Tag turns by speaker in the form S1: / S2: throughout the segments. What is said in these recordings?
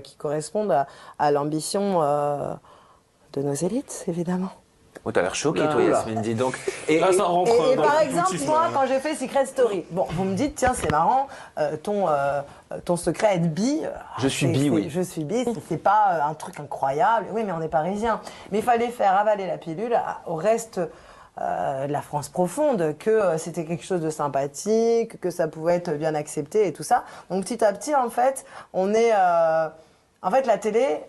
S1: qui correspondent à l'ambition de nos élites, évidemment.
S2: Oh, t'as l'air choqué, toi, Yasmine, dis donc.
S3: Et là, ça rentre
S1: Et
S3: dans
S1: par
S3: le
S1: exemple,
S3: complotisme,
S1: moi, quand j'ai fait Secret Story, bon, vous me dites, tiens, c'est marrant, ton secret être bi.
S2: Je suis bi, oui.
S1: Je suis bi, c'est pas un truc incroyable. Oui, mais on est parisien. Mais il fallait faire avaler la pilule au reste de la France profonde, que c'était quelque chose de sympathique, que ça pouvait être bien accepté et tout ça. Donc petit à petit, en fait, on est... en fait, la télé...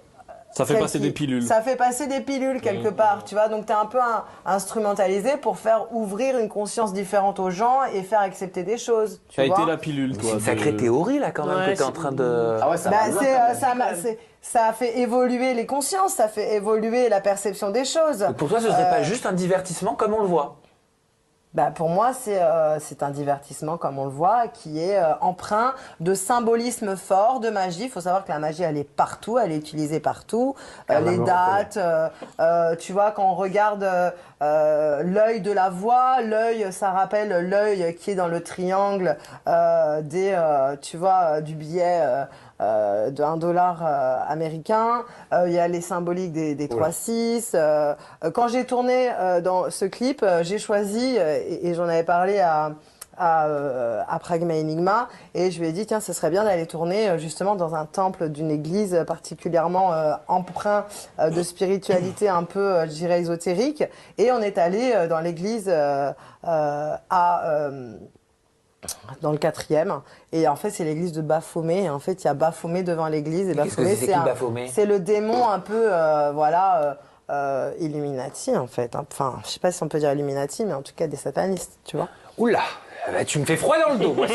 S3: Ça fait passer des pilules.
S1: Ça fait passer des pilules quelque part, tu vois. Donc tu es un peu instrumentalisé pour faire ouvrir une conscience différente aux gens et faire accepter des choses.
S3: Ça a été la pilule, toi.
S2: C'est une sacrée théorie, là, quand même, que t'es en train de...
S4: Ah ouais, ça
S1: Bah,
S4: va.
S1: ça a fait évoluer les consciences, ça fait évoluer la perception des choses.
S2: Donc pour toi, ce serait pas juste un divertissement comme on le voit?
S1: Bah pour moi, c'est un divertissement, comme on le voit, qui est empreint de symbolisme fort, de magie. Il faut savoir que la magie, elle est partout, elle est utilisée partout. Les dates, tu vois, quand on regarde l'œil de la voix, l'œil, ça rappelle l'œil qui est dans le triangle tu vois, du billet de $1 américain. Il y a les symboliques des 3-6. Quand j'ai tourné dans ce clip, j'ai choisi, et j'en avais parlé à Pragma Enigma, et je lui ai dit, tiens, ce serait bien d'aller tourner justement dans un temple d'une église particulièrement empreint de spiritualité un peu, je dirais, ésotérique. Et on est allé dans l'église dans le 4e, et en fait c'est l'église de Baphomet, et en fait il y a Baphomet devant l'église, et Baphomet c'est le démon un peu Illuminati en fait, enfin je sais pas si on peut dire Illuminati, mais en tout cas des satanistes, tu vois.
S2: Oula, tu me fais froid dans le dos, moi.